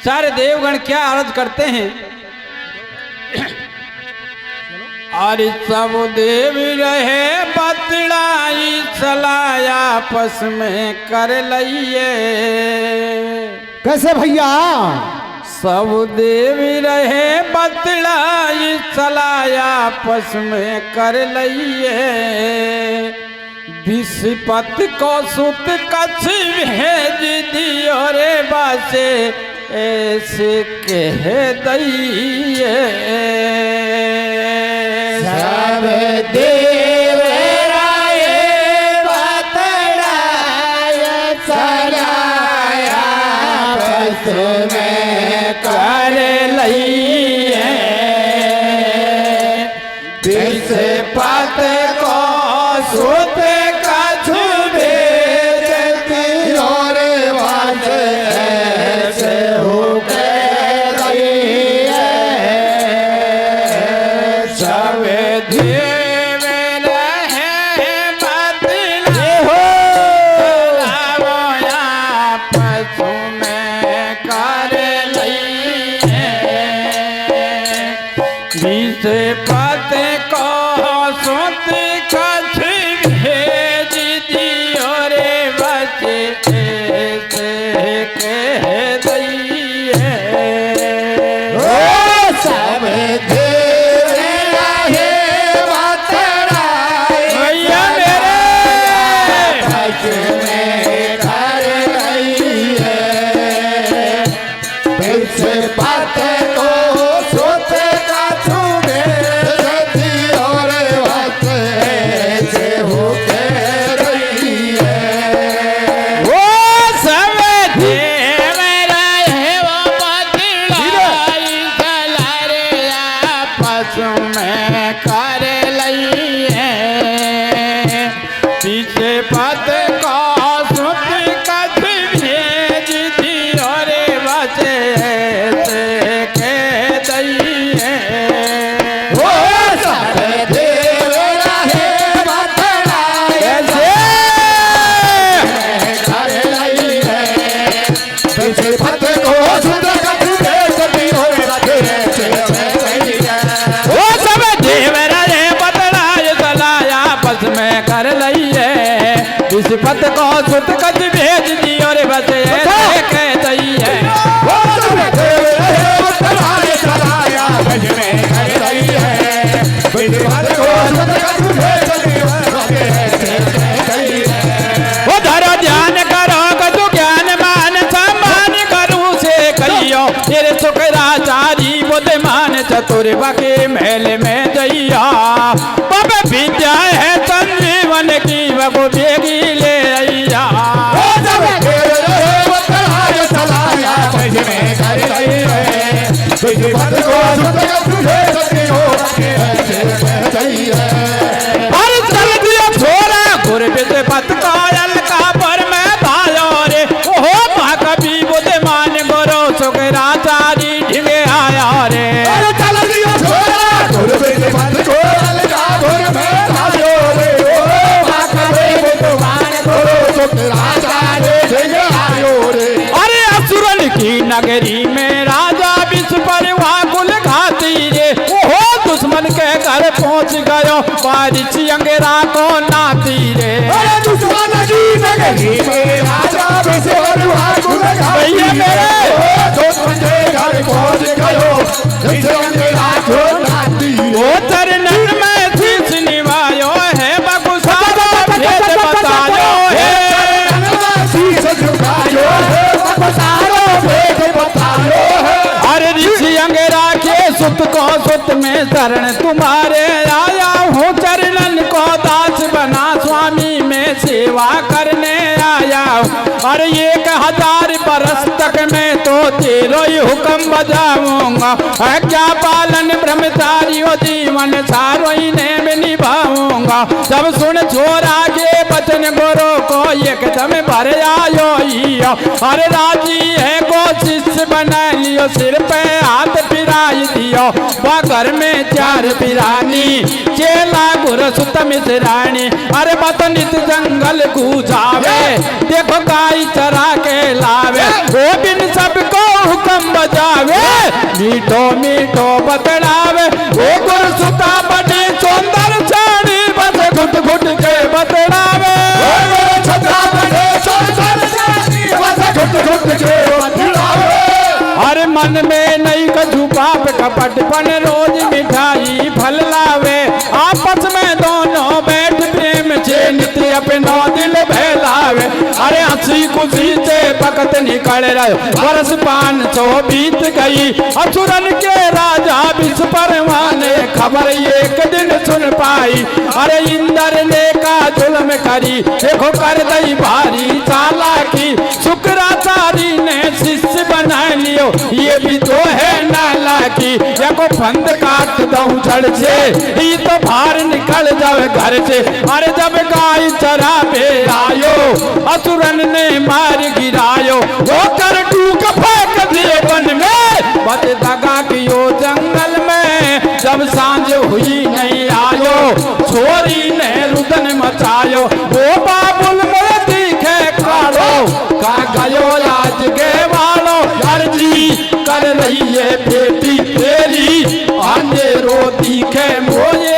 सारे देवगण क्या अर्ज करते हैं। और सब देव रहे बतलाई सलाया आपस में कर लइए। कैसे भैया? सब देव रहे बतलाई सलाया आपस में कर लइए। विषपत को सुत कछ भेज दियो रे बासे ऐसे कह दइए। सब देव राये बतलाय सलाया आपस में कर लइए। विषपत को सुत कछ भेज दियो रे बासे ऐसे हो कह दइए। सब देव रहे बतलाए आपस में कर लइए। विषपत को सुत कछ भेज दियो रे बच्चे ऐसे कह दइए। सब देव रहे बतलाए भैया मेरे आपस में कर लइए। विषपत को सुत कछ भेज दियो रे बासे ऐसे हो कह दइए। वो सब देव रहे वो बतलाई सलारे आपस में कर लइए। विषपत को सुत कछ भेज दियो रे बच्चे ऐसे कह दइए। वो सब देव रहे बतलाए ऐसे कर लइए। विषपत को सुत कछ भेज दियो रे बासे ऐसे कह दइए। वो सब देव रहे बतलाए सलाया आपस में कर लइए। विषपत को सुत कछ भेज दियो रे बच्चे ऐसे कह दइए। वो सब देव रहे बतलाए सलाया आपस में कर लइए। विषपत को सुत कछ भेज दियो रे बासे ऐसे कह दइए। वो धरो ध्यान करो कछु ज्ञान मान सम्मान करूँ से कहियो। तेरे शुक्राचारी बुद्धिमान चतुर बके महल में जइया। बब विद्या है संजीवन की बबू बेगी ले अइया। वो सब देव रहे बतलाए सलाया आपस में कर लइए। विषपत को सुत कछ भेज दियो रे बासे ऐसे कह दइए। और चल दिया छोरा गुर विषपत का अलका पर मैं भायो रे। ओहो महाकवि बुद्धिमान गुरु शुक्राचारी ढिगे आया रे। अरे चल दियो छोरा गुरु विषपत को अलगा भुर में भायो रे। ओ महाकवि बुद्धिमान गुरु शुक्राचार्य ढिगे आयो रे। अरे असुरन की नगरी में राजा विष पर व्याकुल घाती रे। ओहो दुश्मन के घर पहुंच गयो बारिश अंगेरा को नाती रे। अरे दुश्मन की नगरी में राजा विष पर व्याकुल घाती भैया मेरे। रे। दुश्मन के घर पहुंच गयो विष अंगेरा को नाती रे। वो चरणन में शीश निभायो है बगुसारा भेद बतायो है। शीश झुकायो है बगुसारो भेद बतायो है। अरे ऋषि अंगेरा के सुत को सुत में शरण तुम्हारे आया हूँ। चरणन को दास बना स्वामी में सेवा करने आया हूँ। अरे 1000 बरस तक मैं तो तेरो ही हुक्म बजाऊंगा। क्या पालन ब्रह्मचारी हो जीवन सारो ही नेम निभाऊंगा। जब सुन छोरा के बचन गुरु को एकदम भर आयो अरे राजी है को शिष्य बना लियो सिर पे हाथ फिराई दी। लियो बा घर में चार पिरानी चेला गुर सुत मिश्राणी। अरे बत नित जंगल गुजावे देखो गाय चरा के लावे वो बिन सबको हुक्म बजावे मीठो मीठो बतलावे वो गुर सुता बड़ी सुंदर चाड़ी बस घुट घुट के बतलावे हर मन में नहीं कछु पाप कपट पन रोज मिठाई फल लावे आपस में दोनों बैठ प्रेम से नित्य अपना दिल बहलावे। अरे हंसी खुशी से वक्त निकल रहे वर्ष 500 बीत गई असुरन के राजा विष परवाने खबर एक दिन सुन पाई। अरे इंद्र ने का जुल्म करी देखो कर दई भारी चालाकी शुक्राचार्य ने शिष्य बना लियो ये भी तो है नालाकी। देखो फंद काट दऊं जड़ से ये तो बाहर निकल जावे घर से। अरे जब गाय चरा पे आयो असुरन ने मार गिरायो वो कर टूक फेंक दिए वन में बच दगा कियो जंगल में। जब सांझ हुई नहीं आयो छोरी ने रुदन मचायो वो बाबुल में दिखे कालो का गयो आज के वालो अर्जी कर रही है बेटी तेरी आने रो दिखे मोये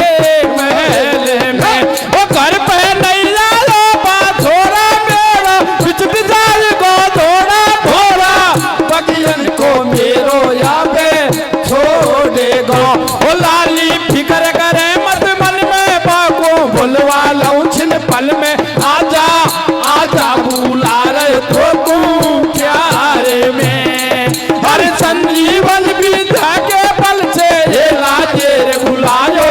महल में वो घर पे नहीं आयो बात थोड़ा मेरा बिच बिचार को थोड़ा थोड़ा बगियन को मेरो याबे छोड़ेगा वो लाली फिक्र करे मत मन में बाको भुलवा लऊं छिन पल में आजा आजा बुला रहे तो तू प्यार में। हर संजीवन विद्या के बल से लाजेर बुलायो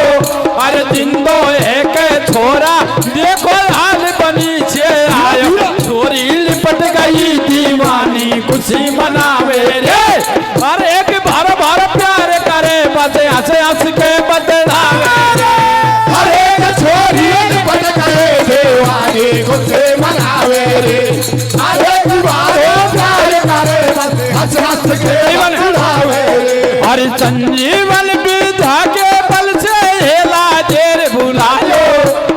हर दिन दो एक छोरा देखो हाल बनी से आयो छोरी लिपट गई दीवानी खुशी मनावे रे। हर एक बार बार प्यार करे बस हंस हंस के बदलावे हर एक छोरी लिपट गए दीवानी खुशी मनावे रे। हर एक बार प्यार करे बस हंस हंस के बदलावे रे। हर संजीवन विद्या के बल से लाजेर बुलायो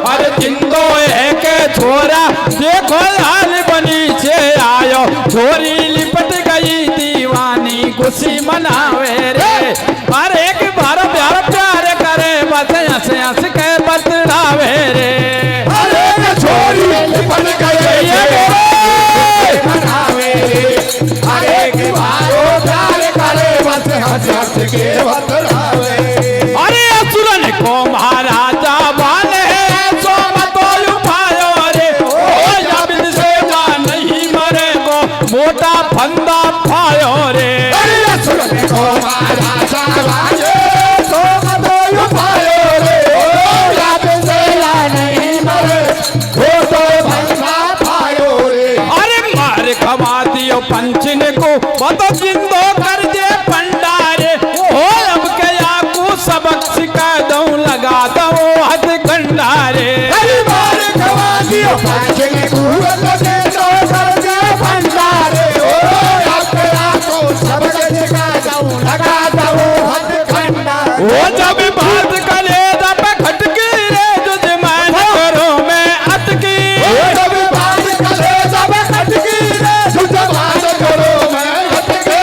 हर दिन दो एक छोरा देखो हाल बनी से आयो छोरी लिपट गई दीवानी खुशी मनावे रे। हर एक बार प्यार प्यार करे बस हंस हंस के बतलावे रे। हर एक छोरी लिपट गए मनावे रे। हर एक बार प्यार करे बस हंस हंस के बतलावे। अरे असुरन को महाराजा बाने सो मतो उपायो रे ओ जबिन से नहीं मरे को मोटा फंदा पायो रे। अरे असुरन को महाराजा बाने सो मतो उपायो रे ओ जबिन से नहीं मरे को तो फंदा पायो रे। अरे मार खवा दियो पंचन को बतो जिंदो कर दे पंडारे ओ अब क्या को सबक सिखा दूं लगा दो हथ कंडारे। अरे मार खवा दियो पंचन को बतो जिंदो कर दे पंडारे ओ अपना को सबक सिखा दूं लगा दो हथ कंडारे। वो जब बात करे तब खटकी रे जो जमान करो मैं अटकी ओ जब बात करे तब खटकी रे जो जमान करो मैं अटकी।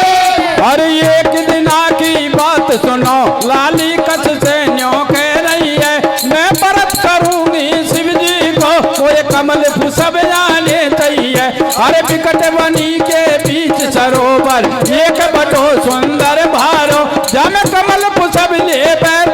और एक दिना की बात सुनो लाली कछ से न्यों कह रही है मैं व्रत करूंगी शिव जी को वो ये कमल फुसब जाने चाहिए। अरे विकट वनी के बीच सरोवर एक बड़ो सुंदर भारो जब कमल फुसब ले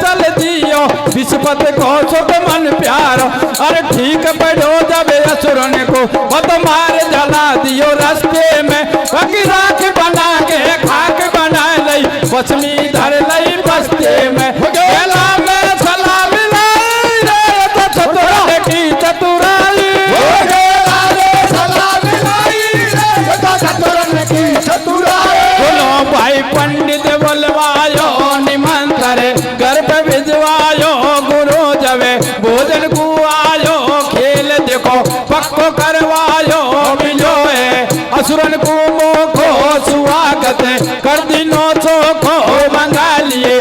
चल दियो विस्पत को सुख मन प्यारो। अरे ठीक पड़ो जब असुरन को बत मार जला दियो रास्ते में बाकी राख बना के खाक बना लई बचमी धर लई बस्ते में गेला में सलाम लाई रे तो चतुराई की चतुराई ओ गेला रे सलाम लाई रे तो चतुरन की चतुराई। बोलो भाई पंडित बोलवायो निमंत्र गर्भ भिजवायो गुरु जवे भोजन कुआयो खेल देखो पक्को करवायो मिलो है असुरन को मोखो स्वागत कर दिनो चोखो मंगा लिए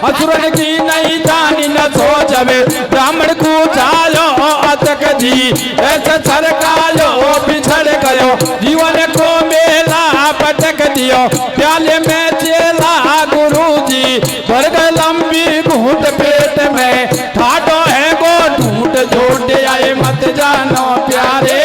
असुरन की नहीं जानी न सोचवे ब्राह्मण को चालो अतक जी ऐसे सरकायो पिछड़ गयो जीवन को मेला पटक दियो प्याले में चेला गुरु जी भर गए लंबी घूट पेट में ठाडो है गो ढूंढ झोट आए मत जानो प्यारे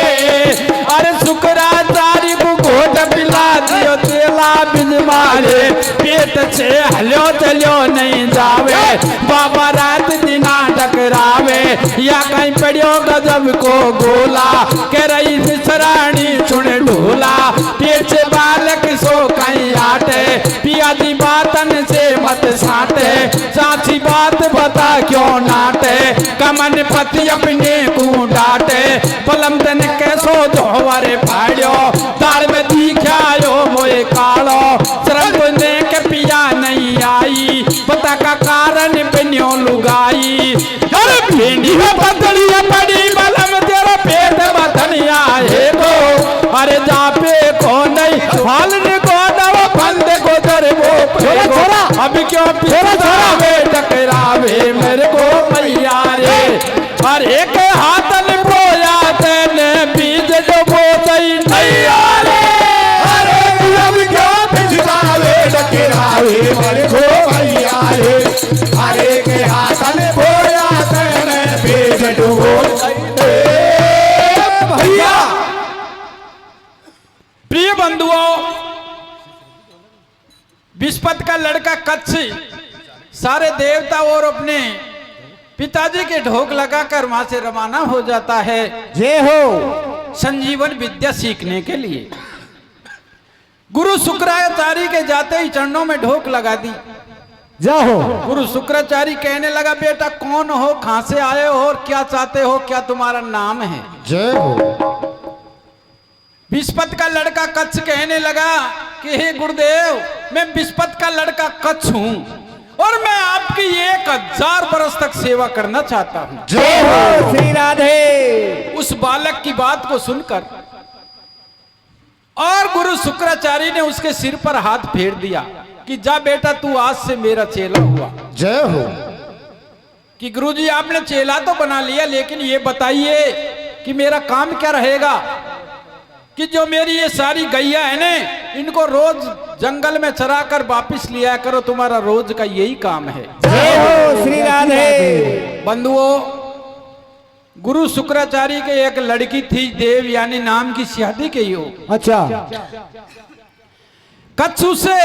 अरे शुक्राचार्य को घोट पिला दियो चेला बिन मारे पेट से हलो चलो नहीं जावे बाबा रात दिना टकरावे या कहीं पड़ियो गजब को गोला कह रही सरानी सुन ढोला पेट से बालक सो कहीं आटे पिया दी बातन से मत साटे साची बात बता क्यों नाटे कमन पति अपने को डांटे पलम तन कैसो धोवरे फाड़ियो दाल में दिखायो मोए कालो शर्म ने के पिया नहीं आई पता का कारण बनियो लुगाई अरे भिंडी में पतली पड़ी बलम तेरा पेट बधनिया है तो अरे जापे को नहीं हालने को दव बंद को दर वो छोरा अब क्यों पिछड़ावे टकरावे मेरे को मैया रे और एक हाथन बोया तेने बीज जो बोतई नहीं आरे अरे अब क्यों पिछड़ावे टकरावे मेरे को मैया रे अरे के हाथन बोया तेने बीज जो भैया। प्रिय बंधुओं विस्पत का लड़का कच्छ सारे देवता और अपने पिताजी के ढोक लगाकर वहां से रवाना हो जाता है जय हो संजीवन विद्या सीखने के लिए। गुरु शुक्राचार्य के जाते ही चरणों में ढोक लगा दी। जाओ गुरु शुक्राचार्य कहने लगा बेटा कौन हो कहां से आए हो और क्या चाहते हो क्या तुम्हारा नाम है। जय हो। विस्पत का लड़का कच्छ कहने लगा कि हे गुरुदेव मैं विस्पत का लड़का कच्छ हूं और मैं आपकी 1000 बरस तक सेवा करना चाहता हूं। जय हो श्री राधे। उस बालक की बात को सुनकर और गुरु शुक्राचार्य ने उसके सिर पर हाथ फेर दिया कि जा बेटा तू आज से मेरा चेला हुआ। जय हो। कि गुरुजी आपने चेला तो बना लिया लेकिन ये बताइए कि मेरा काम क्या रहेगा कि जो मेरी ये सारी गैया है ने इनको रोज जंगल में चरा कर वापिस लिया करो तुम्हारा रोज का यही काम है। जय हो श्री राधे। बंधुओं गुरु शुक्राचार्य के एक लड़की थी देव यानी नाम की शादी की हो। अच्छा कच्छ से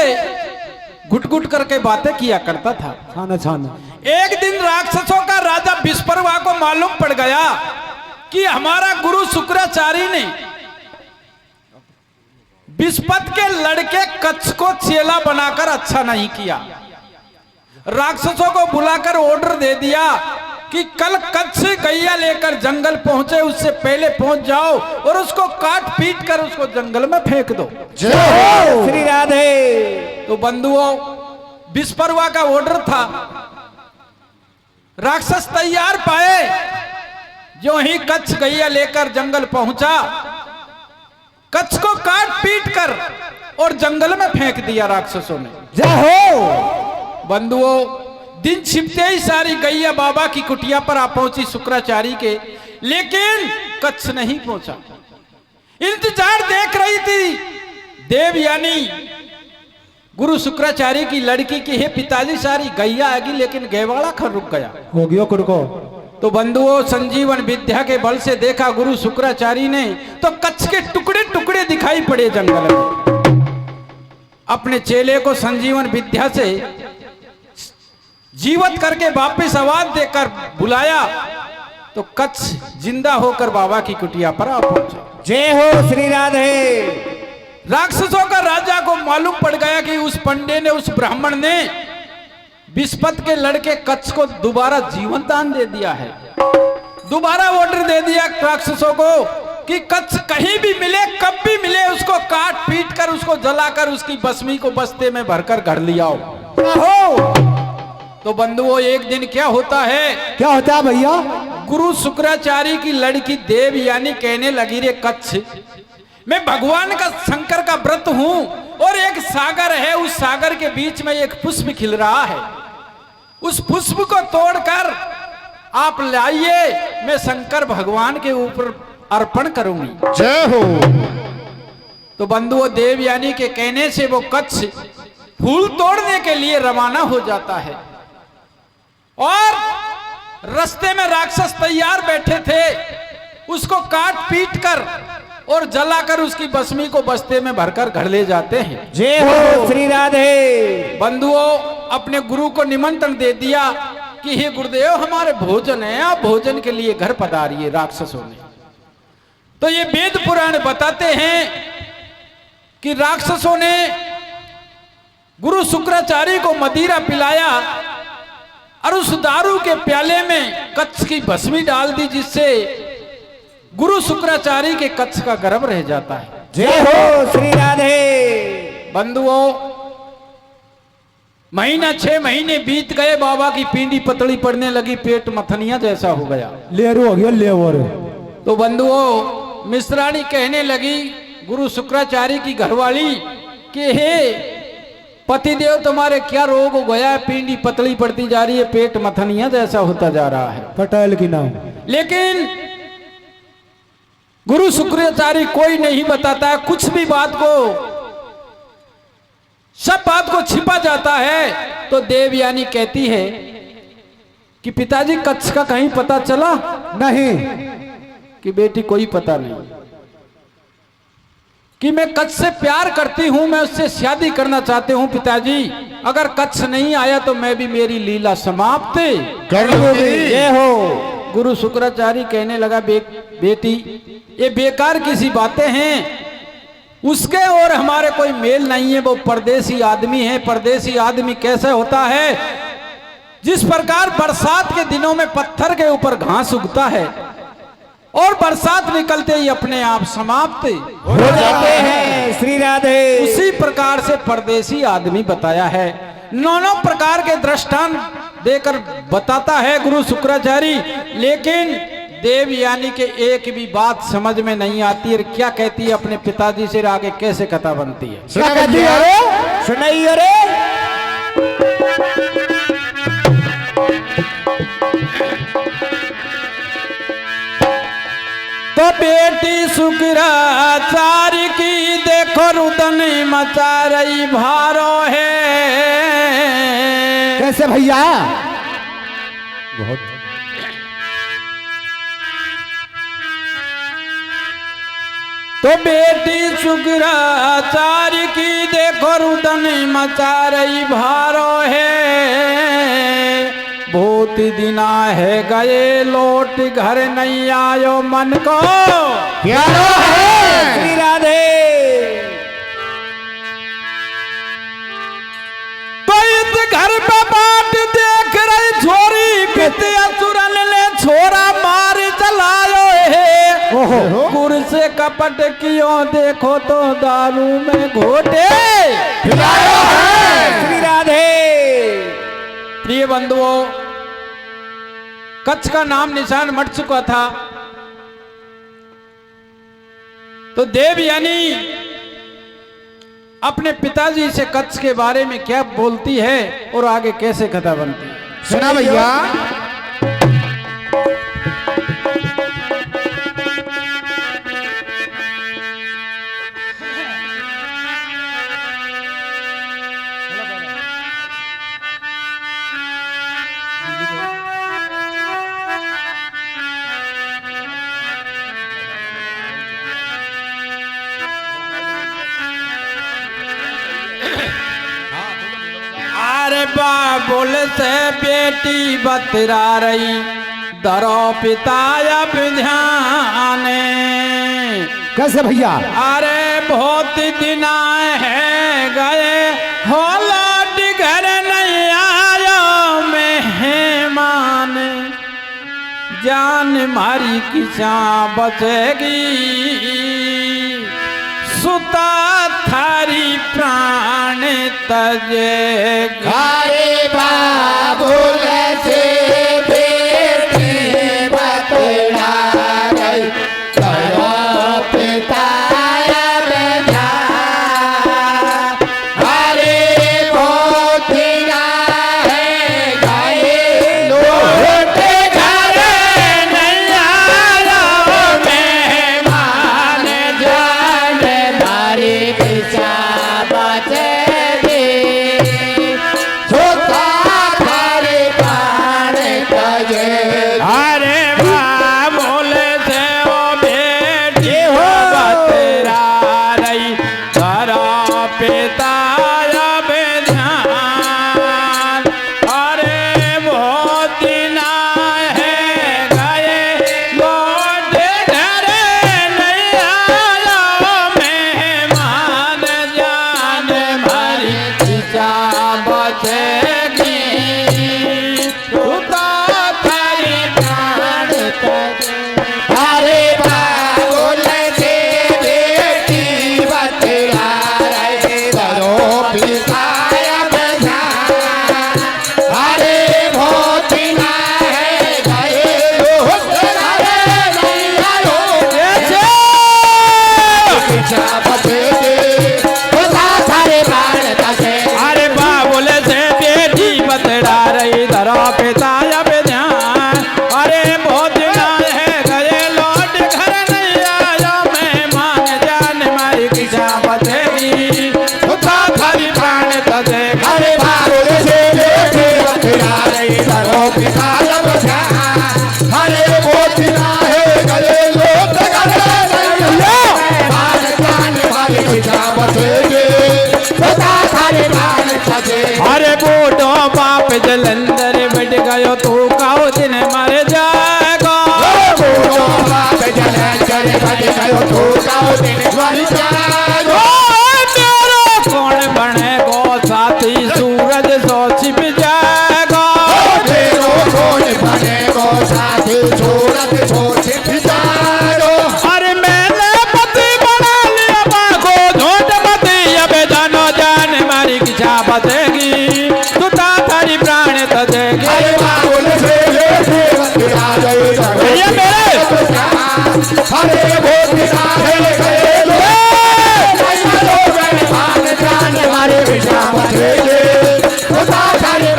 घुट घुट करके बातें किया करता था। छाना छाना। एक दिन राक्षसों का राजा विस्परवा को मालूम पड़ गया कि हमारा गुरु शुक्राचार्य ने विस्पत के लड़के कच्छ को चेला बनाकर अच्छा नहीं किया। राक्षसों को बुलाकर ऑर्डर दे दिया कि कल कच्छ गैया लेकर जंगल पहुंचे उससे पहले पहुंच जाओ और उसको काट पीट कर उसको जंगल में फेंक दो। जय हो श्री राधे। तो बंधुओं विस्परवा का ऑर्डर था। राक्षस तैयार पाए जो ही कच्छ गैया लेकर जंगल पहुंचा कच्छ को काट पीट कर और जंगल में फेंक दिया राक्षसों ने। जय हो। बंधुओं दिन छिपते ही सारी गैया बाबा की कुटिया पर आ पहुंची शुक्राचार्य के लेकिन कच्छ नहीं पहुंचा। इंतजार देख रही थी देव यानी गुरु शुक्राचार्य की लड़की की हे पिताजी सारी गैया आगी लेकिन गैवाड़ा खर रुक गया हो गया कुड़को। तो बंधुओं संजीवन विद्या के बल से देखा गुरु शुक्राचार्य ने तो कच्छ के टुकड़े टुकड़े दिखाई पड़े जंगल में। अपने चेले को संजीवन विद्या से जीवित करके वापस आवाज देकर बुलाया तो कच्छ जिंदा होकर बाबा की कुटिया पर आ पहुंचा। जय हो श्री राधे। राक्षसों का राजा को मालूम पड़ गया कि उस पंडे ने उस ब्राह्मण ने विस्पत के लड़के कच्छ को दोबारा जीवन दान दे दिया है। दोबारा ऑर्डर दे दिया राक्षसों को कि कच्छ कहीं भी मिले कब भी मिले उसको काट पीट कर उसको जलाकर उसकी भस्मी को बस्ते में भरकर घर ले आओ। तो बंधुओं एक दिन क्या होता है। क्या होता है भैया। गुरु शुक्राचार्य की लड़की देव यानी कहने लगी रे कच्छ मैं भगवान का शंकर का व्रत हूं और एक सागर है उस सागर के बीच में एक पुष्प खिल रहा है उस पुष्प को तोड़कर आप लाइए, मैं शंकर भगवान के ऊपर अर्पण करूंगी। जय हो। तो बंधुओं, देवयानी के कहने से वो कच्छ फूल तोड़ने के लिए रवाना हो जाता है और रास्ते में राक्षस तैयार बैठे थे, उसको काट पीट कर और जलाकर उसकी भस्मी को बस्ते में भरकर घर ले जाते हैं। जय हो श्री राधे। बंधुओं, अपने गुरु को निमंत्रण दे दिया कि हे गुरुदेव, हमारे भोजन है, आप भोजन के लिए घर पधारिए राक्षसों ने। तो ये वेद पुराण बताते हैं कि राक्षसों ने गुरु शुक्राचार्य को मदिरा पिलाया और उस दारू के प्याले में कच्छ की भस्मी डाल दी, जिससे गुरु शुक्राचार्य के कच्छ का गर्भ रह जाता है। जय हो श्री राधे। बंधुओं, महीना 6 महीने बीत गए, बाबा की पींडी पतली पड़ने लगी, पेट मथनिया जैसा हो गया, लेरू हो गया लेवर। तो बंधुओं, मिश्राणी कहने लगी गुरु शुक्राचार्य की घरवाली कि हे पतिदेव, तुम्हारे क्या रोग हो गया है, पींडी पतली पड़ती जा रही है, पेट मथनिया जैसा होता जा रहा है। पटेल की नाम। लेकिन गुरु शुक्राचार्य कोई नहीं बताता है, कुछ भी बात को, सब बात को छिपा जाता है। तो देवयानी कहती है कि पिताजी, कच्छ का कहीं पता चला? नहीं। कि बेटी, कोई पता नहीं, कि मैं कच्छ से प्यार करती हूं, मैं उससे शादी करना चाहती हूं पिताजी। अगर कच्छ नहीं आया तो मैं भी, मेरी लीला समाप्त कर लूंगी। जय हो। गुरु शुक्राचार्य कहने लगा, बेटी, ये बेकार की सी बातें हैं, उसके और हमारे कोई मेल नहीं है, वो परदेसी आदमी है। परदेसी आदमी कैसे होता है? जिस प्रकार बरसात के दिनों में पत्थर के ऊपर घास उगता है और बरसात निकलते ही अपने आप समाप्त हो जाते हैं श्री राधे, उसी प्रकार से परदेसी आदमी बताया है। 9 प्रकार के दृष्टांत देकर बताता है गुरु शुक्राचार्य, लेकिन देवयानी के एक भी बात समझ में नहीं आती है। क्या कहती है अपने पिताजी से, आगे कैसे कथा बनती है? क्या कहती है? अरे सुनाइए। अरे तो बेटी शुक्राचार्य की देखो रुदन मचा रही भारो है। कैसे भैया? बहुत। तो बेटी शुक्राचार्य की देखो रुदन मचा रही भारो है। बहुत दिना है गए, लौट घर नहीं आयो, मन को प्यारो है श्री राधे। तो इस घर पे बाट देख रही छोरी, कितने असुरन ने छोरा मार चलायो है। गुर से कपट कियो, देखो तो दारू में घोटे प्यारो है श्री राधे। प्रिय बंधुओं, कच्छ का नाम निशान मट चुका था। तो देवयानी अपने पिताजी से कच्छ के बारे में क्या बोलती है और आगे कैसे कथा बनती है, सुना भैया। अरे बाबुल से बेटी बतरा रही, दरो पिता अब ध्यान। कैसे भैया? अरे बहुत दिन है गए, हो लौट घर नहीं आयो मेहमान। जान मारी किसा बचेगी, सुता थारी प्राण तजेगी। अरे बाबुल से बेटी बतरा गई, करो पिता अब ध्यान। अरे बहुत दिन है गए, जलंधर बैठ गयो तू काओ दिन मर जाएगा तेरो कौन बनेगो साथी सूरज सो छिप जाएगा अरे मैंने पति बना लिया बागो झूठ मती अब जानो जान मारी किछा बतेगी तू तारी प्राण तजेगी ये मेरे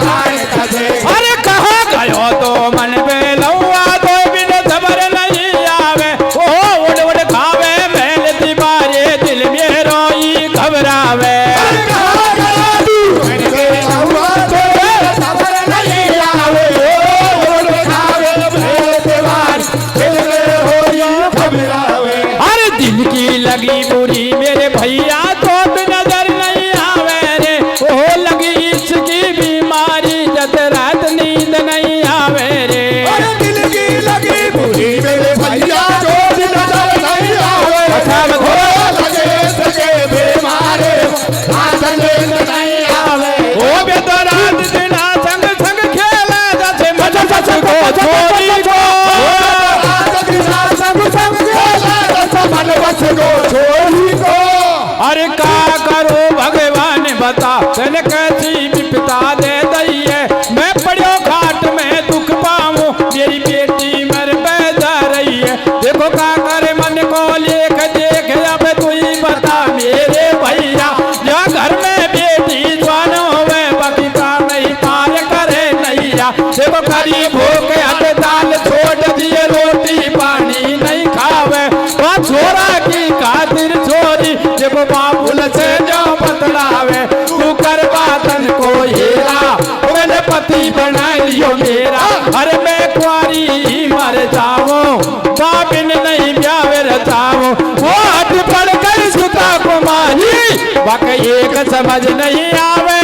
अरे कहाँ गयो तो मन बेलौआ तो बिन खबर नहीं आवे ओ उड़ उड़ खावे बैल दीवारे दिल में रोई घबरावे अरे दिल की लगी बुरी मेरे भैया तो नजर नहीं आवे रे ओ लगी इसकी बीमारी जत रात नींद नहीं आवे रे अच्छा ओ बे तो रात दिन संग संग खेले जैसे मजा सच को छोड़ी को अरे का करो भगवान बता तने कैसी विपदा दे दई है मैं पड़ियो घाट में दुख पाऊं मेरी बेटी मर पैदा रही है देखो का करे मन को लेख देख अब तू ही बता मेरे भैया या घर में बेटी जवान होवे बाकी का नहीं पार करे नैया देखो खरी भूख हड़ताल छोड़ दिए रोटी पानी नहीं खावे वहाँ छोरा की खातिर छोरी देखो बाबुल से जो बतलावे तू कर बातन को हेरा मैंने पति बना लियो मेरा अरे मैं कुआरी मर जाऊं बाबिन नहीं ब्यावे रचाऊं वो हट पड़ गई सुता कुमारी बाकी एक समझ नहीं आवे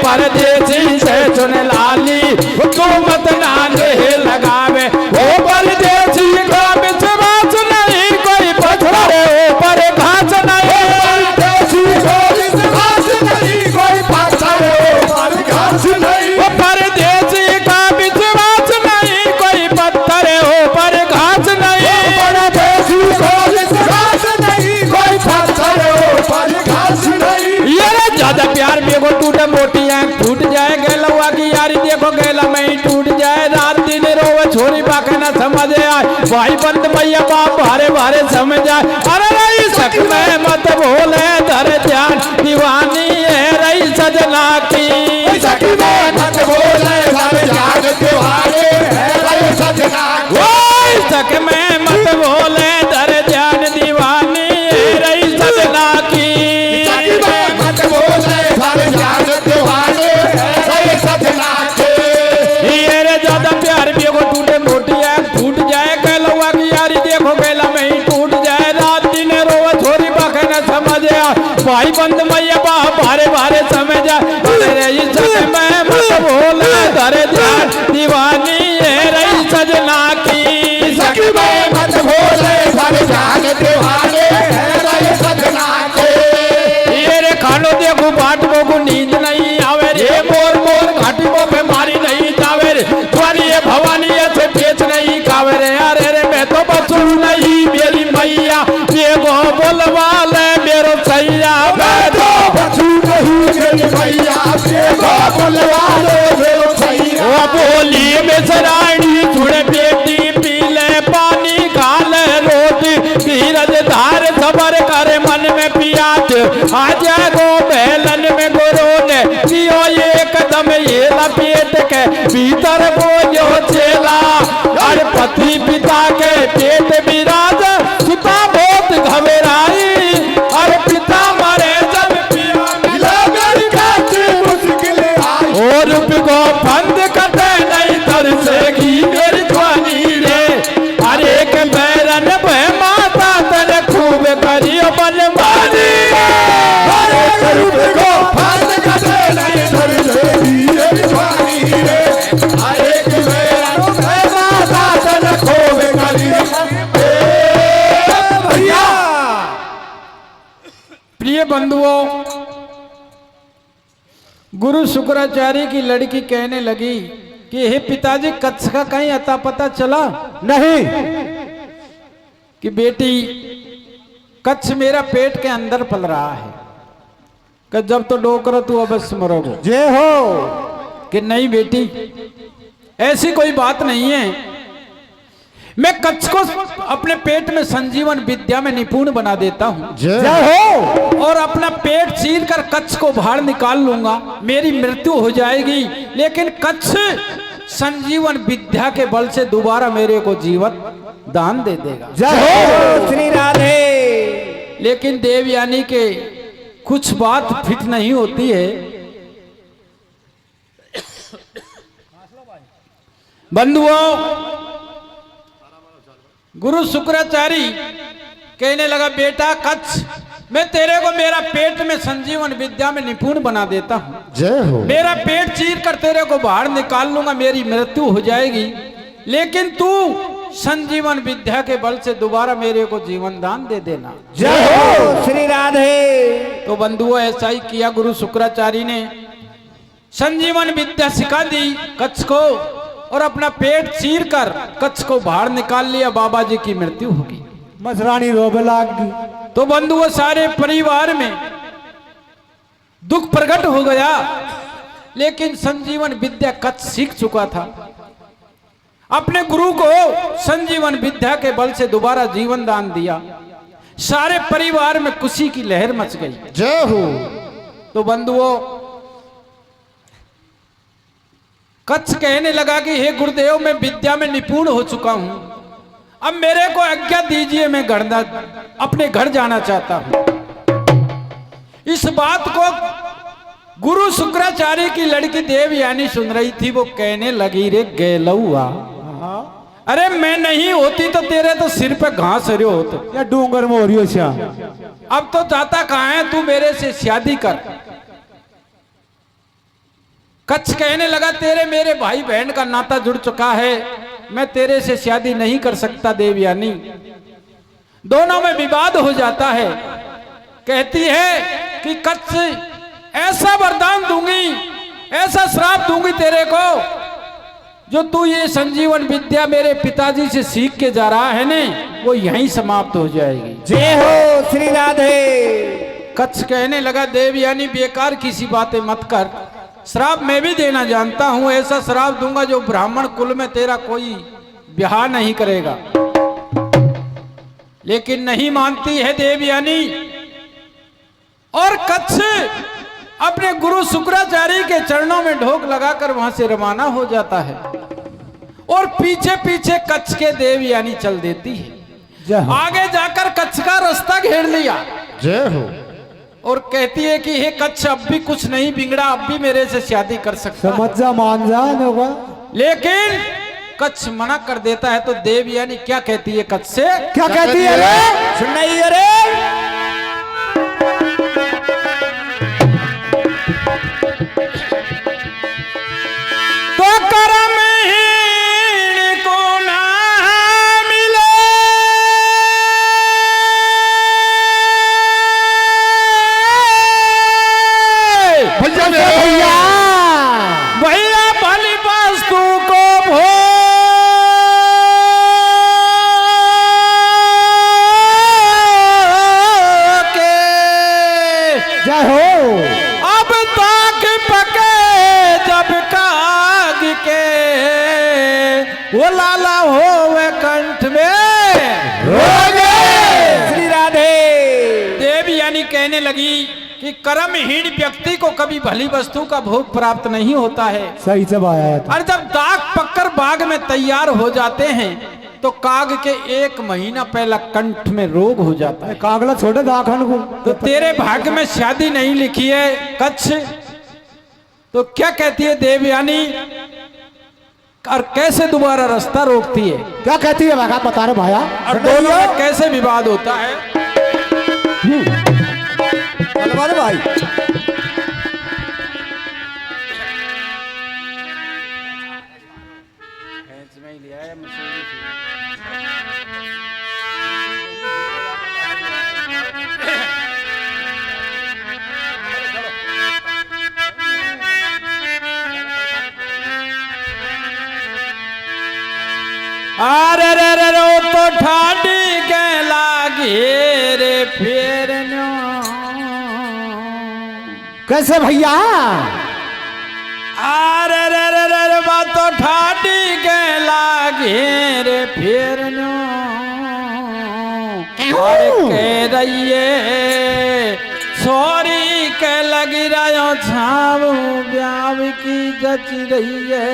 परदेसी से चुन लाली तू मत नाले लगावे वो परदेसी का विश्वास नहीं कोई पत्थर ऊपर घास नहीं वो परदेसी का विश्वास नहीं कोई पत्थर ऊपर घास नहीं ये ज्यादा प्यार बेगो टूटे मोटी आंख टूट जाए गैलवा की यारी देखो गैला में टूट जाए रात दिन रोवे छोरी बाके ना समझ आए भाई बंद भैया बाप भारे भारे समझ आए अरे रही सक में मत भूले धर ध्यान दीवानी है रही सजना की सक में मत भूले धर ध्यान दीवानी है रही सजना की ये रे ज्यादा प्यार भी को टूटे मोटी है टूट जाए कहलवा की यारी देखो गैला में ही टूट जाए रात दिन रोवा छोरी बाके न समझ आ भाई बंद मैया बा भारे भारे समझ आ रे इज्जत में मत भूल धर ध्यान दीवानी है रही सजना की ये रे खानो देखो बाट को नींद नहीं आवे रे मोर मोर घाटी को बीमारी नहीं जावे रे तुम्हारी ये भवानी ऐसे पेच नहीं खावे रे अरे रे मैं तो बचू नहीं मेरी मैया ये गो बोलवा ले मेरो सैया मैं तो बचू नहीं मेरी मैया ये गो बोलवा ले मेरो सैया ओ बोली बेसरानी थोड़े बेटी पी ले पानी खा ले रोटी धीरज धार सबर करे मन में पियाच आजा गो बेलन में गुरु ने जियो एकदम ये लपेट के भीतर वो जो चेला और पति पिता के पेट विराज सुता बहुत घबराई और पिता मरे जब पिया मिला मेरी काची मुश्किल आई और को बंद कटे नहीं तरसेगी मेरी जवानी रे अरे एक बैरन भय माता तने खूब करियो बनमानी को बंद कटे नहीं तरसेगी मेरी जवानी रे बंधुओं, गुरु शुक्राचार्य की लड़की कहने लगी कि हे पिताजी, कच्छ का कहीं अता पता चला? नहीं। कि बेटी, कच्छ मेरा पेट के अंदर पल रहा है, कि जब तो डोकर तू अवश्य मरोगे। जय हो। कि नहीं बेटी, ऐसी कोई बात नहीं है। मैं कच्छ को अपने पेट में संजीवन विद्या में निपुण बना देता हूं, जय हो। और अपना पेट चीर कर कच्छ को बाहर निकाल लूंगा, मेरी मृत्यु हो जाएगी, लेकिन कच्छ संजीवन विद्या के बल से दोबारा मेरे को जीवन दान दे देगा। जय हो श्री राधे। लेकिन देवयानी के कुछ बात फिट नहीं होती है। बंधुओं, गुरु शुक्राचार्य कहने लगा, बेटा कच्छ, मैं तेरे को मेरा पेट में संजीवन विद्या में निपुण बना देता हूं। जय हो। मेरा पेट चीर कर तेरे को बाहर निकाल लूंगा, मेरी मृत्यु हो जाएगी, लेकिन तू संजीवन विद्या के बल से दोबारा मेरे को जीवन दान दे देना। जय हो श्री राधे। तो बंधुओं, ऐसा ही किया। गुरु शुक्राचार्य ने संजीवन विद्या सिखा दी कच्छ को, और अपना पेट चीर कर कच्छ को बाहर निकाल लिया। बाबा जी की मृत्यु होगी। मसरानी रोबे लाग गई। तो बंधुओं, सारे परिवार में दुख प्रकट हो गया, लेकिन संजीवन विद्या कच्छ सीख चुका था। अपने गुरु को संजीवन विद्या के बल से दोबारा जीवन दान दिया। सारे परिवार में खुशी की लहर मच गई। जय हो। तो बंधुओं, कच्छ कहने लगा कि हे गुरुदेव, मैं विद्या में निपुण हो चुका हूं, अब मेरे को आज्ञा दीजिए, मैं अपने घर जाना चाहता हूं। इस बात को गुरु शुक्राचार्य की लड़की देवयानी सुन रही थी। वो कहने लगी, रे गेलौआ, अरे मैं नहीं होती तो तेरे तो सिर पे घास हरे होते, या डूंगर में हो रही हो श्या। अब तो जाता कहां है, तू मेरे से शादी कर। कच्छ कहने लगा, तेरे मेरे भाई बहन का नाता जुड़ चुका है, मैं तेरे से शादी नहीं कर सकता देवयानी। दोनों में विवाद हो जाता है। कहती है कि कच्छ, ऐसा वरदान दूंगी, ऐसा श्राप दूंगी तेरे को, जो तू ये संजीवन विद्या मेरे पिताजी से सीख के जा रहा है ने, वो यहीं समाप्त हो जाएगी। जय हो श्री राधे। कच्छ कहने लगा, देवयानी बेकार किसी बातें मत कर, श्राप मैं भी देना जानता हूं, ऐसा श्राप दूंगा जो ब्राह्मण कुल में तेरा कोई ब्याह नहीं करेगा। लेकिन नहीं मानती है देवयानी, और कच्छ अपने गुरु शुक्राचार्य के चरणों में ढोक लगाकर वहां से रवाना हो जाता है, और पीछे पीछे कच्छ के देवयानी चल देती है। आगे जाकर कच्छ का रास्ता घेर लिया। जय हो। और कहती है कि हे कच्छ, अब भी कुछ नहीं बिगड़ा, अब भी मेरे से शादी कर सकता है। समझ जा, मान जा होगा। लेकिन कच्छ मना कर देता है। तो देवयानी क्या कहती है कच्छ से? क्या कहती है रे? सुनाइए। अरे तो कर्महीन को ना मिले, भैया भैया भली वस्तु को भो के। जय हो। अब ताक पके जब काग के, वो लाला हो वे कंठ में श्री राधे। देवयानी कहने लगी कि कर्महीन व्यक्ति को कभी भली वस्तु का भोग प्राप्त नहीं होता है। सही जब आया था। और जब दाग पककर बाग में तैयार हो जाते हैं, तो काग के 1 महीना पहला कंठ में रोग हो जाता है। कागला छोटे दाखन को। तो तेरे भाग्य में शादी नहीं लिखी है कच्छ। तो क्या कहती है देवयानी, और कैसे दोबारा रास्ता रोकती है? क्या कहती है भगा, बता रहे भाया। और दोनों में कैसे विवाद होता है? भाई अरे रे रे रो तो ठाडी के लागे रे फिर कैसे भैया? अरे रे रे रे रे बात तो ठाडी के लागे रे फिर और के रहिए छोरी के लगी रहो छाव ब्याव की जच रही है।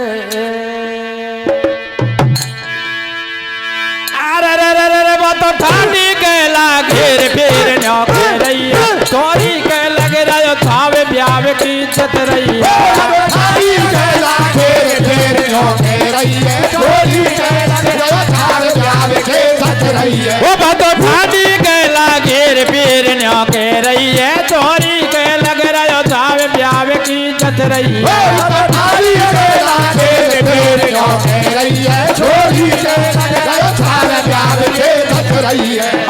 अरे रे रे रे बात तो ठाडी के लागे रे फिर के रही है छोरी के लगे रहो छाव ब्याव की जच रही है। वो बात ठाडी के लागे रे फिर के रही है छोरी के लग रहा छाव ब्याव की जच रही है।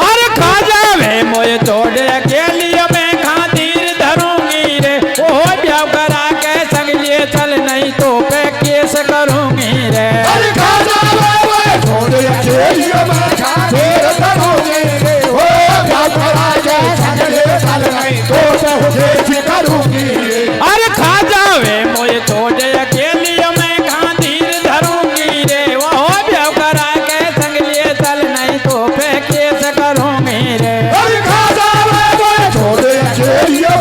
अरे खा जावे मोए छोड़ के लिए मैं खातिर धरूंगी रे ओ ब्याह करा के संग लिए चल नहीं तो पे केस करूंगी रे। अरे खा जावे मोए छोड़ के लिए मैं खातिर धरूंगी रे वो ब्याह करा के संग लिए चल नहीं तो पे केस करूंगी रे।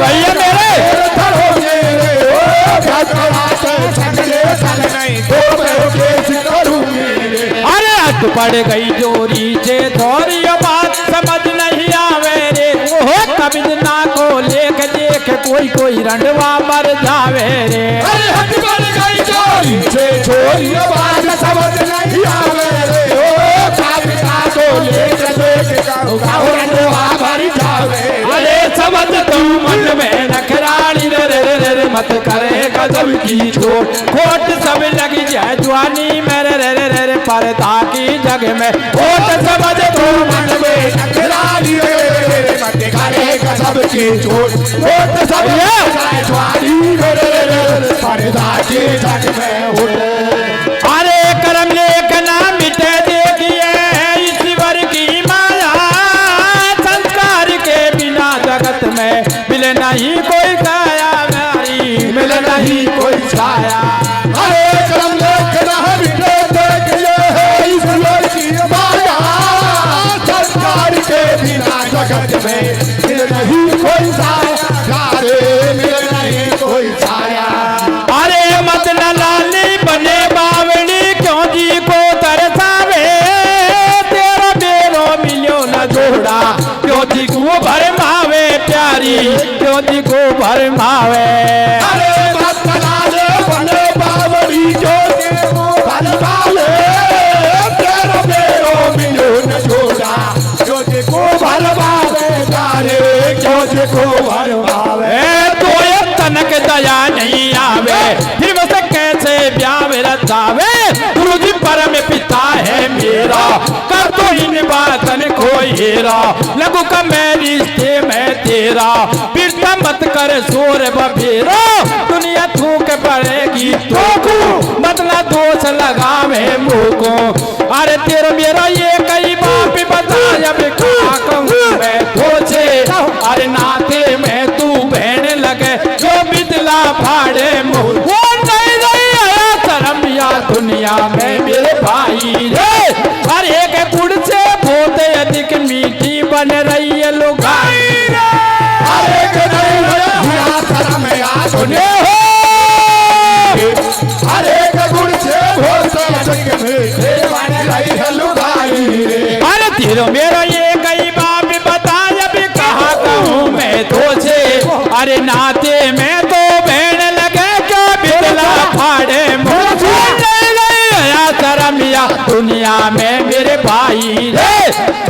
भैया मेरे अरे हद पड़ गई जोरी से थोड़ी बात समझ नहीं आवे रे वो कभी ना को लेख देख कोई कोई रंडवा मर जावे रे। हद पड़ गई जोरी से थोड़ी बात समझ नहीं आवे रे ओ कभी ना को लेख देख रंडवा मर जावे। अरे समझ तू मन में नखराड़ी रे रे रे रे मत करे गजब की चोट खोट सब लगी जाए जवानी मेरे रे रे रे रे पर्दा की जग में खोट समझ तू मन में नखराड़ी रे मत करे गजब की चोट खोट सब जाए जवानी रे रे रे पर्दा की जग में उठे। अरे करम लेख ना मिटे देखिए ईश्वर की माया संस्कार के बिना जगत में मिले नहीं कोई काया मेरी मिले नहीं कोई छाया। अरे करम लेख ना मिटे देखिए ईश्वर की माया संस्कार के बिना जगत में मिले नहीं कोई छाया मिले नहीं कोई छाया। अरे मत न लाली बने बावड़ी क्यों जी को तरसावे तेरा बेरो मिलो न जोड़ा क्यों जी को भरमावे प्यारी क्यों जी को भरमावे। अरे मत न लाली बने बावड़ी क्यों जी को भरमावे तेरा बेरो मिलो न जोड़ा क्यों जी को भरमावे प्यारे क्यों जी को भरमावे। तो ये तनक दया नहीं आवे फिर मुझसे कैसे ब्याह रचावे गुरु जी परम पिता है मेरा कर तो इन बातन को हेरा लगू का मैं रिश्ते में तेरा पीड़ता मत कर शोर बफेरा दुनिया थूक पड़ेगी तो मत ना दोष लगावे मुँह को। अरे तेरा मेरा ये कई बाप बता अब क्या कहूँ मैं तुझे अरे नाते में तू बहन लगे जो बिदला फाड़े मुँह वो नहीं आया शर्मिया दुनिया में मेरे भाई रे। हर एक गुड़ से बहुत अधिक मीठी बन रही है लुगाई रे। हर एक नहीं आया शर्मिया दुनिया हर एक गुड़ से बहुत अधिक मीठी बन रही है लुगाई रे। अरे तेरो मेरा ये कई बाप बता अब कहाँ कहूँ मैं तुझे अरे नाते में तो बहन लगे क्या बिदला फाड़े मुझे शर्मिया दुनिया में मेरे भाई रे।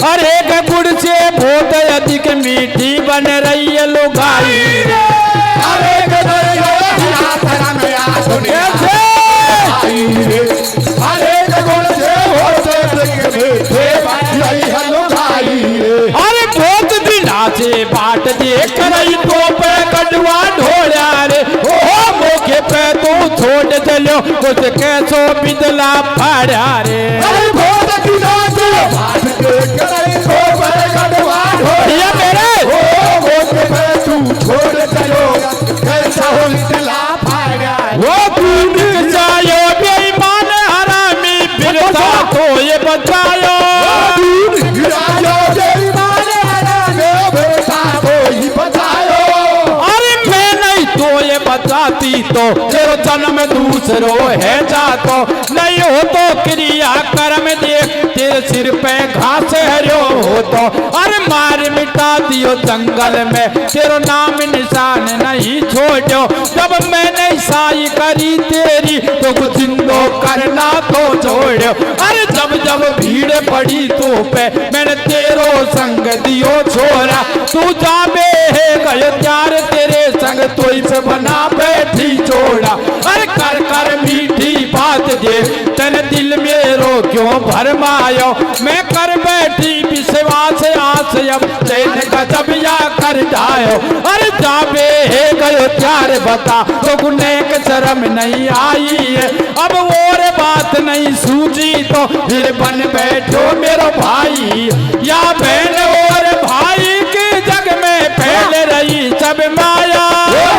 हर एक गुड़ से बहुत अधिक मीठी बन रही है लुगाई रे। हर एक नहीं आया शर्मिया दुनिया हर एक गुड़ से बहुत अधिक मीठी बन रही है लुगाई रे। अरे बहुत दिना से बाट देख रही तो पे कटवा ढोड़ा रे ओ मौके पे तू छोड़ चलो कुछ कैसो बिदला फाड़ा रे अरे भोज की नाच बात के करे तो बरगड़वा ये मेरे भोज पे तू छोड़ चलो कैसा हो बिदला फाड़ा वो कूद जायो बेईमान हरामी बिरता को ये बचायो राजो तेरी माने आने बेटा को ही बतायो अरे मैं नहीं तो ये बताती तो तेरो जन्म दूसरो है जातो नहीं हो तो क्रिया कर्म देख तेरे सिर पे घास हरियो हो तो अरे मार मिटा दियो जंगल में तेरो नाम निशान नहीं छोड़ो जब मैंने साई करी तेरी तो कुछ जिंदो करना तो छोड़ो अरे जब जब भीड़ पड़ी तो पे मैंने तेरो संग दियो छोरा तू जाबे है गयो त्यार तेरे संग तो इस बना बैठी छोड़ा अरे कर कर मीठी बात दे तन दिल मेरो क्यों भरमायो मैं कर बैठी विश्वास आस अब चैन का जब या कर जायो अरे जाबे है गयो त्यार बता तो गुने के शर्म नहीं आई है अब और बात नहीं सूझी तो फिर बन बैठो मेरो भाई या बहन और भाई के जग में फैल रही सब माया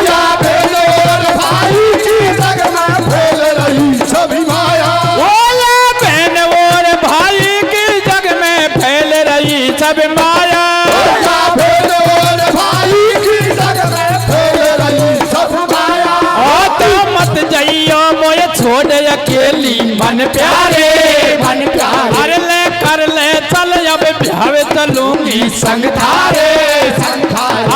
या बहन और भाई की जग में फैल रही सभी माया ओ या बहन और भाई के जग में फैल रही सब माया या बहन और भाई की जग में फैल रही सब माया ओ तो मत जाइयो मोए छोड़ अकेली मन प्यारे अरे ले कर ले चल अब ब्यावे चलूंगी संग थारे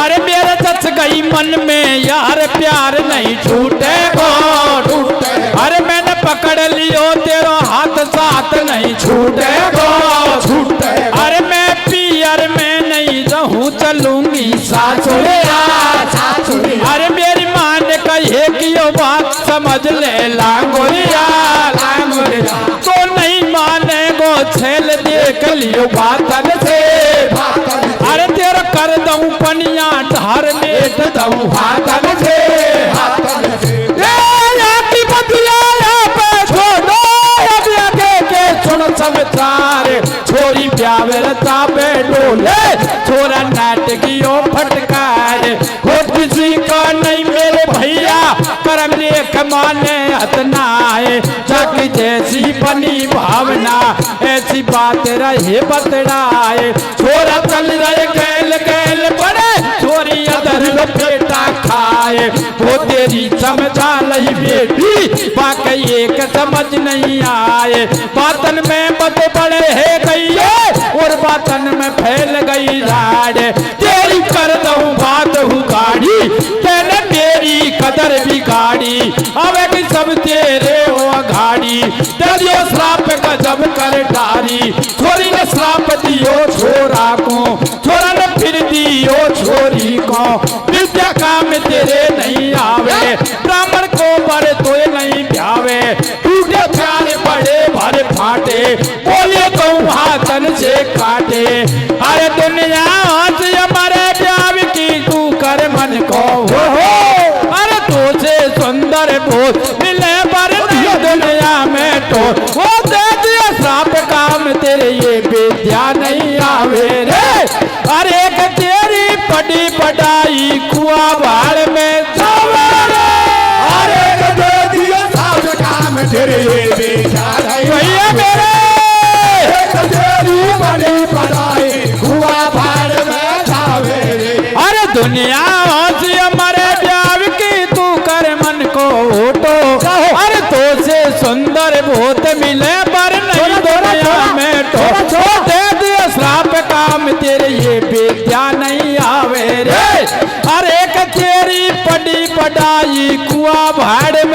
अरे मेरे सच गई मन में यार प्यार नहीं छूटेगा अरे मैंने पकड़ लियो तेरो हाथ साथ नहीं छूटेगा अरे मैं पियर में नहीं रहूं चलूंगी सासुरिया अरे मेरी माँ ने कही कि यो बात समझ ले लांगोरिया तो नहीं माने गो छेल देख लियो बातन से अरे तेरा कर दऊं पनिया ढार मेट दऊं हाथन से छोरी प्यावे ताबे डोले छोरा नाटकियो फटकार हो किसी का नहीं मेरे भैया करम लेख माने हतनाए जग जैसी बनी भावना ऐसी बात रहे बतड़ाए छोरा चल रहे गैल गैल बड़े छोरी अदर लपेटा खाए वो तेरी समझा लही बेटी बाकी एक समझ नहीं आए बातन में बत बड़े है गई और बातन में फैल गई लाड तेरी कर दऊं बात हूँ गाड़ी तेने मेरी कदर बिगाड़ी अब कि सब तेरे हो गाड़ी तेरियो श्राप का जब कर डारी छोरी ने श्राप दियो छोरा को छोरा ने फिर दियो छोरी को विद्या काम तेरे नहीं आवे ब्राह्मण को बड़े तो नहीं ब्यावे टूटे प्यारे बड़े भरे फाटे बोले तो हाथन से काटे अरे दुनिया से हमारे प्यार की तू कर मन को हो अरे तुझे सुंदर भूत मिले पर नहीं दुनिया में तो वो दे दिया श्राप काम तेरे ये विद्या नहीं आवे रे अरे एक तेरी पड़ी पढ़ाई कुआ भाड़ में अरे दे दिया श्राप काम तेरे ये विद्या भैया मेरे तेरी बड़ी पढ़ाई कुआ भाड़ में जावे अरे दुनिया से हमारे प्यार की तू कर मन को तो अरे तो से सुंदर भूत मिले पर नहीं दुनिया में तो दे दिया श्राप काम तेरे ये विद्या नहीं आवे रे अरे एक तेरी पड़ी पढ़ाई कुआ भाड़